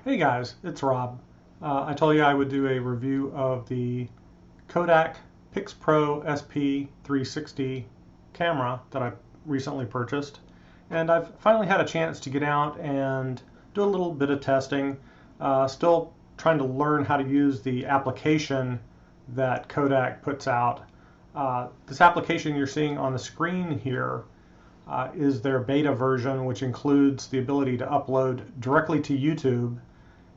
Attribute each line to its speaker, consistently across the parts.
Speaker 1: Hey guys, it's Rob. I told you I would do a review of the Kodak PixPro SP360 camera that I recently purchased, and I've finally had a chance to get out and do a little bit of testing. Still trying to learn how to use the application that Kodak puts out. This application you're seeing on the screen here is their beta version, which includes the ability to upload directly to YouTube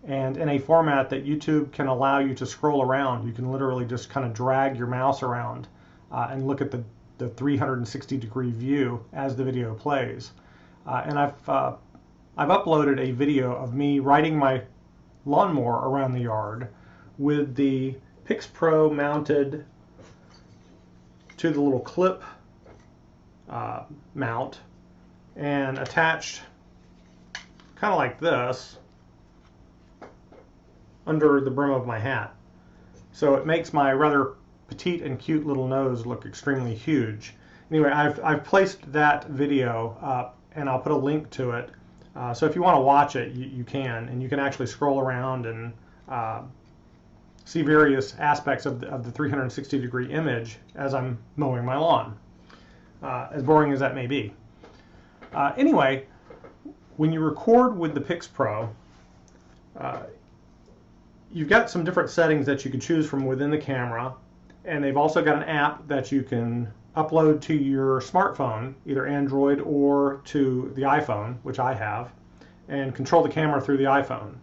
Speaker 1: and in a format that YouTube can allow you to scroll around. You can literally just kind of drag your mouse around and look at the 360-degree view as the video plays. And I've uploaded a video of me riding my lawnmower around the yard with the PixPro mounted to the little clip mount and attached kind of like this under the brim of my hat. So it makes my rather petite and cute little nose look extremely huge. Anyway, I've placed that video up and I'll put a link to it. So if you want to watch it, you can, and you can actually scroll around and see various aspects of the 360-degree image as I'm mowing my lawn, as boring as that may be. Anyway, when you record with the PixPro, you've got some different settings that you can choose from within the camera, and they've also got an app that you can upload to your smartphone, either Android or to the iPhone, which I have, and control the camera through the iPhone.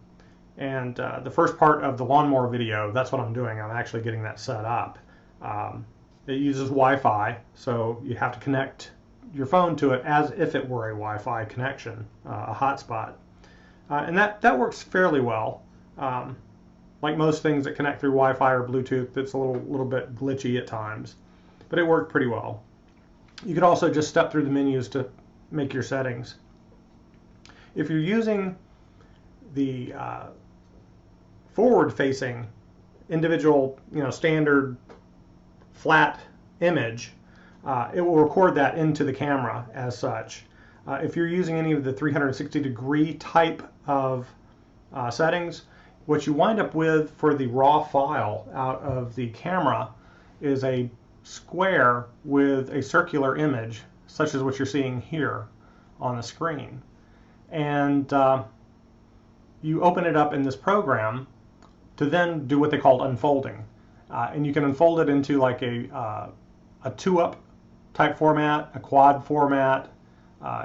Speaker 1: And the first part of the lawnmower video, that's what I'm doing. I'm actually getting that set up. It uses Wi-Fi, so you have to connect your phone to it as if it were a Wi-Fi connection, a hotspot. And that works fairly well. Like most things that connect through Wi-Fi or Bluetooth, it's a little bit glitchy at times, but it worked pretty well. You could also just step through the menus to make your settings. If you're using the forward-facing individual, standard flat image, it will record that into the camera as such. If you're using any of the 360-degree type of settings, what you wind up with for the raw file out of the camera is a square with a circular image, such as what you're seeing here on the screen. And you open it up in this program to then do what they call unfolding. And you can unfold it into like a 2-up type format, a quad format.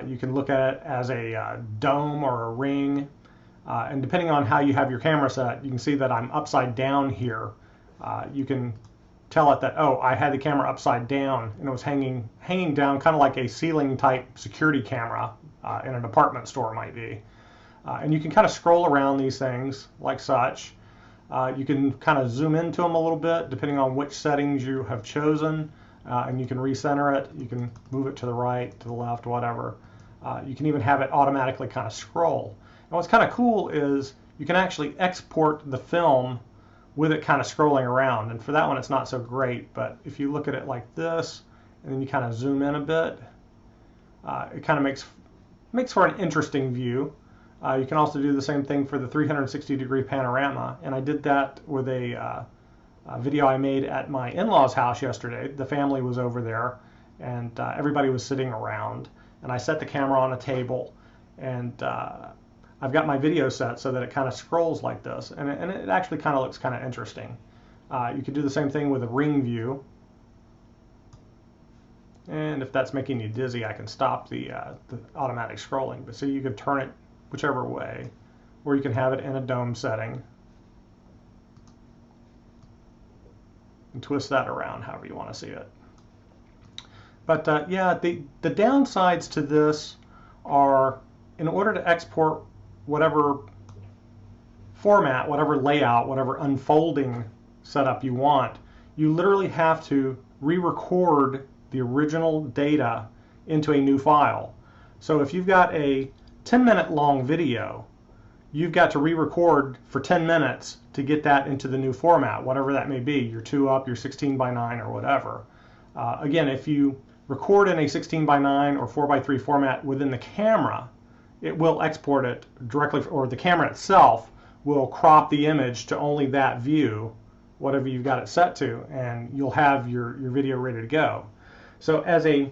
Speaker 1: You can look at it as a dome or a ring. And depending on how you have your camera set, you can see that I'm upside down here. You can tell it that, oh, I had the camera upside down and it was hanging down kind of like a ceiling type security camera in an department store might be. And you can kind of scroll around these things like such. You can kind of zoom into them a little bit depending on which settings you have chosen, and you can recenter it. You can move it to the right, to the left, whatever. You can even have it automatically kind of scroll. And what's kind of cool is you can actually export the film with it kind of scrolling around. And for that one, it's not so great. But if you look at it like this, and then you kind of zoom in a bit, it kind of makes for an interesting view. You can also do the same thing for the 360-degree panorama. And I did that with a video I made at my in-laws' house yesterday. The family was over there, and everybody was sitting around. And I set the camera on a table, and I've got my video set so that it kind of scrolls like this, and it actually kind of looks kind of interesting. You could do the same thing with a ring view, and if that's making you dizzy, I can stop the automatic scrolling. But see, you could turn it whichever way, or you can have it in a dome setting and twist that around however you want to see it. But yeah, the downsides to this are, in order to export whatever format, whatever layout, whatever unfolding setup you want, you literally have to re-record the original data into a new file. So if you've got a 10-minute long video, you've got to re-record for 10 minutes to get that into the new format, whatever that may be, your 2-up, your 16:9, or whatever. Again, if you record in a 16:9 or 4:3 format within the camera, it will export it directly, or the camera itself will crop the image to only that view, whatever you've got it set to, and you'll have your video ready to go. So as a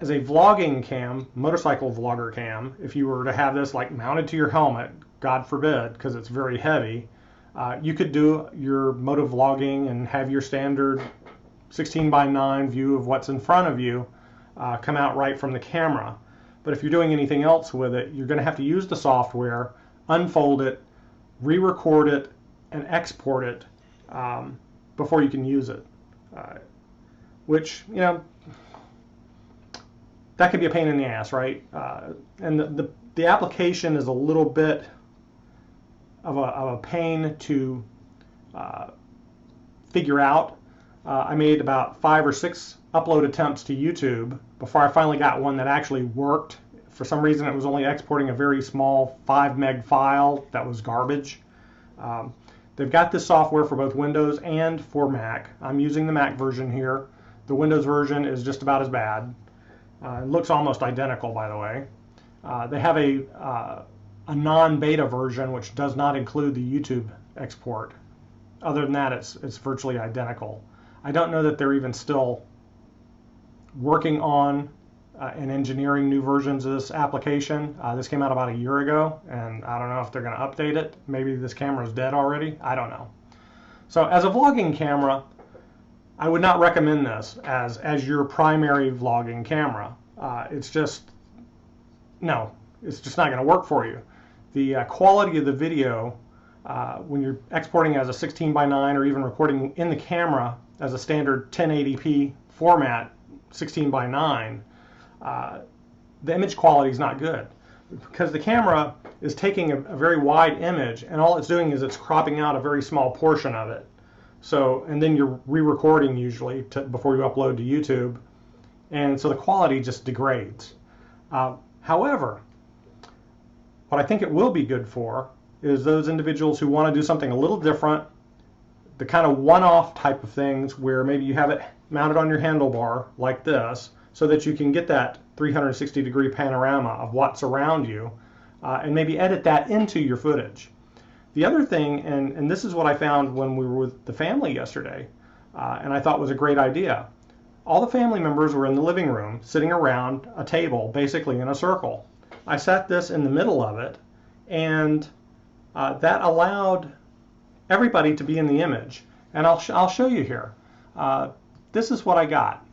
Speaker 1: vlogging cam, motorcycle vlogger cam, if you were to have this like mounted to your helmet, God forbid, because it's very heavy, you could do your moto vlogging and have your standard 16:9 view of what's in front of you come out right from the camera. But if you're doing anything else with it, you're going to have to use the software, unfold it, re-record it, and export it before you can use it. Which, you know, that can be a pain in the ass, right? And the application is a little bit of a pain to figure out. I made about 5 or 6 upload attempts to YouTube before I finally got one that actually worked. For some reason, it was only exporting a very small 5 meg file that was garbage. They've got this software for both Windows and for Mac. I'm using the Mac version here. The Windows version is just about as bad. It looks almost identical, by the way. They have a non-beta version which does not include the YouTube export. Other than that, it's virtually identical. I don't know that they're even still working on and engineering new versions of this application. This came out about a year ago, and I don't know if they're going to update it. Maybe this camera is dead already. I don't know. So as a vlogging camera, I would not recommend this as your primary vlogging camera. It's just not going to work for you. The quality of the video when you're exporting as a 16:9 or even recording in the camera as a standard 1080p format, 16:9, the image quality is not good because the camera is taking a very wide image and all it's doing is it's cropping out a very small portion of it. So, and then you're re-recording usually before you upload to YouTube, and so the quality just degrades. However, what I think it will be good for is those individuals who want to do something a little different, the kind of one-off type of things where maybe you have it mounted on your handlebar like this so that you can get that 360-degree panorama of what's around you and maybe edit that into your footage. The other thing, and this is what I found when we were with the family yesterday, and I thought was a great idea. All the family members were in the living room sitting around a table, basically in a circle. I set this in the middle of it, and that allowed everybody to be in the image. And I'll show you here. This is what I got.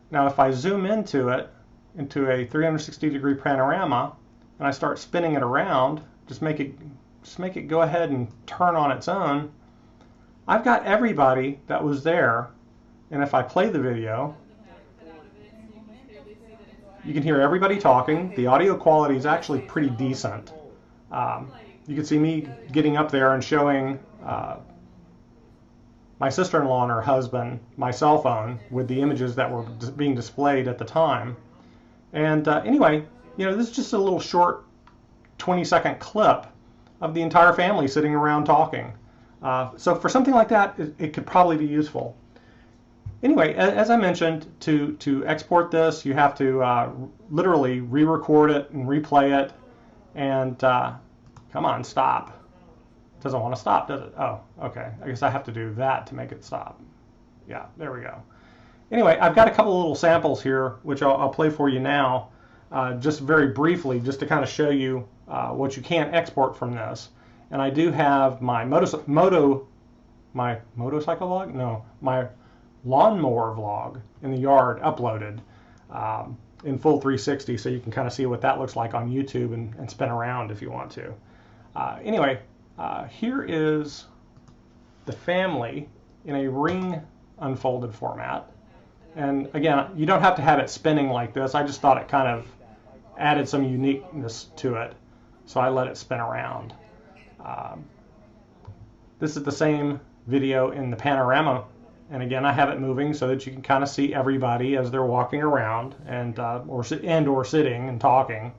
Speaker 1: Now if I zoom into it, into a 360-degree panorama, and I start spinning it around, just make it go ahead and turn on its own, I've got everybody that was there, and if I play the video, you can hear everybody talking. The audio quality is actually pretty decent. You can see me getting up there and showing my sister-in-law and her husband my cell phone with the images that were being displayed at the time. And anyway, you know, this is just a little short 20-second clip of the entire family sitting around talking. So for something like that, it could probably be useful. Anyway, as I mentioned, to export this, you have to literally re-record it and replay it. And come on, stop. It doesn't want to stop, does it? Oh, okay. I guess I have to do that to make it stop. Yeah, there we go. Anyway, I've got a couple of little samples here, which I'll play for you now, just very briefly, just to kind of show you what you can't export from this. And I do have my motorcycle vlog? No, my lawnmower vlog in the yard uploaded in full 360, so you can kind of see what that looks like on YouTube and spin around if you want to. Anyway, here is the family in a ring unfolded format. And again, you don't have to have it spinning like this. I just thought it kind of added some uniqueness to it, so I let it spin around. This is the same video in the panorama, and again I have it moving so that you can kind of see everybody as they're walking around and or sitting and talking.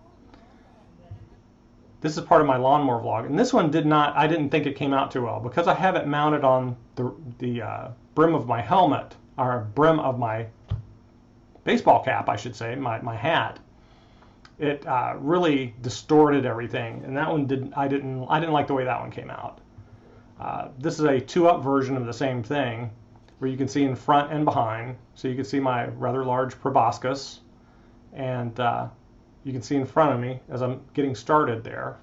Speaker 1: This is part of my lawnmower vlog, and this one I didn't think it came out too well because I have it mounted on the brim of my helmet, or brim of my baseball cap, I should say, my hat. it really distorted everything, and that one I didn't like the way that one came out. This is a 2-up version of the same thing, where you can see in front and behind. So you can see my rather large proboscis, and you can see in front of me as I'm getting started there.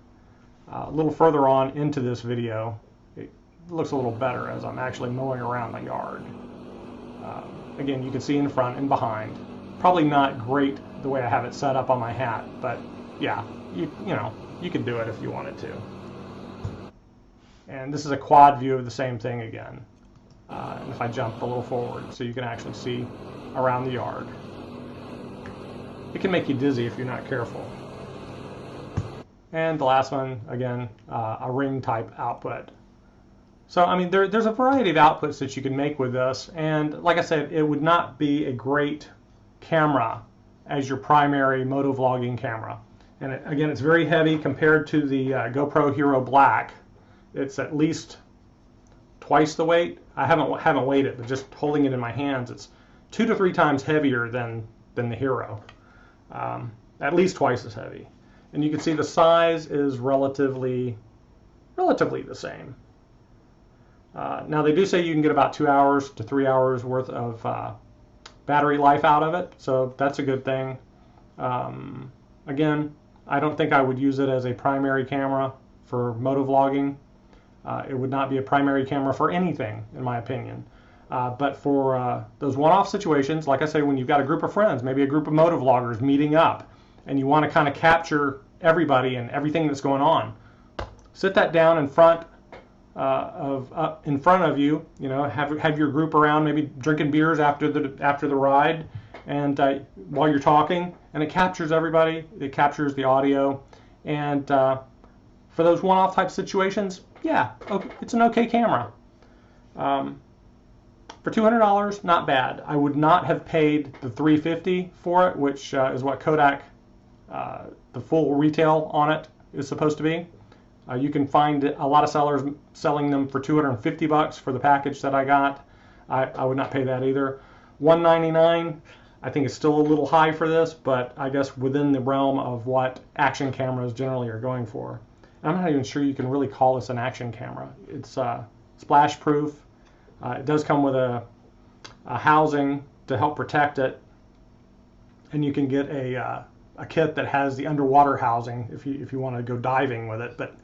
Speaker 1: A little further on into this video, it looks a little better as I'm actually mowing around my yard. Again, you can see in front and behind. Probably not great the way I have it set up on my hat, but yeah, you know, you could do it if you wanted to. And this is a quad view of the same thing again. And if I jump a little forward, so you can actually see around the yard. It can make you dizzy if you're not careful. And the last one, again, a ring type output. So, I mean, there's a variety of outputs that you can make with this, and like I said, it would not be a great camera as your primary motovlogging camera. And again, it's very heavy compared to the GoPro Hero Black. It's at least twice the weight. I haven't weighed it, but just holding it in my hands, it's 2 to 3 times heavier than the Hero. At least twice as heavy. And you can see the size is relatively the same. Now they do say you can get about 2 hours to 3 hours worth of battery life out of it, so that's a good thing. Again, I don't think I would use it as a primary camera for motovlogging. It would not be a primary camera for anything, in my opinion. But for those one-off situations, like I say, when you've got a group of friends, maybe a group of motovloggers meeting up, and you want to kind of capture everybody and everything that's going on, sit that down in front of you. You know, have your group around, maybe drinking beers after the ride, and while you're talking, and it captures everybody. It captures the audio, and for those one-off type situations, yeah, okay, it's an okay camera. For $200, not bad. I would not have paid the $350 for it, which is what Kodak, the full retail on it is supposed to be. You can find a lot of sellers selling them for $250 for the package that I got. I would not pay that either. $199, I think is still a little high for this, but I guess within the realm of what action cameras generally are going for. I'm not even sure you can really call this an action camera. It's splash proof. It does come with a housing to help protect it, and you can get a kit that has the underwater housing if you want to go diving with it. But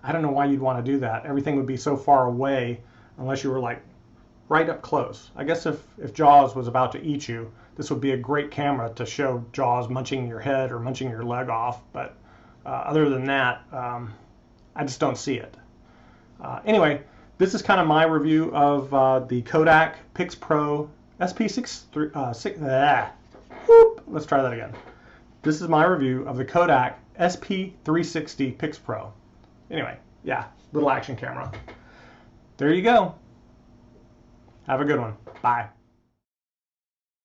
Speaker 1: I don't know why you'd want to do that. Everything would be so far away unless you were like right up close. I guess if Jaws was about to eat you, this would be a great camera to show Jaws munching your head or munching your leg off. But other than that, I just don't see it. Anyway, this is kind of my review of the Kodak PixPro SP360. Let's try that again. This is my review of the Kodak SP360 PixPro. Anyway, yeah, little action camera. There you go. Have a good one. Bye.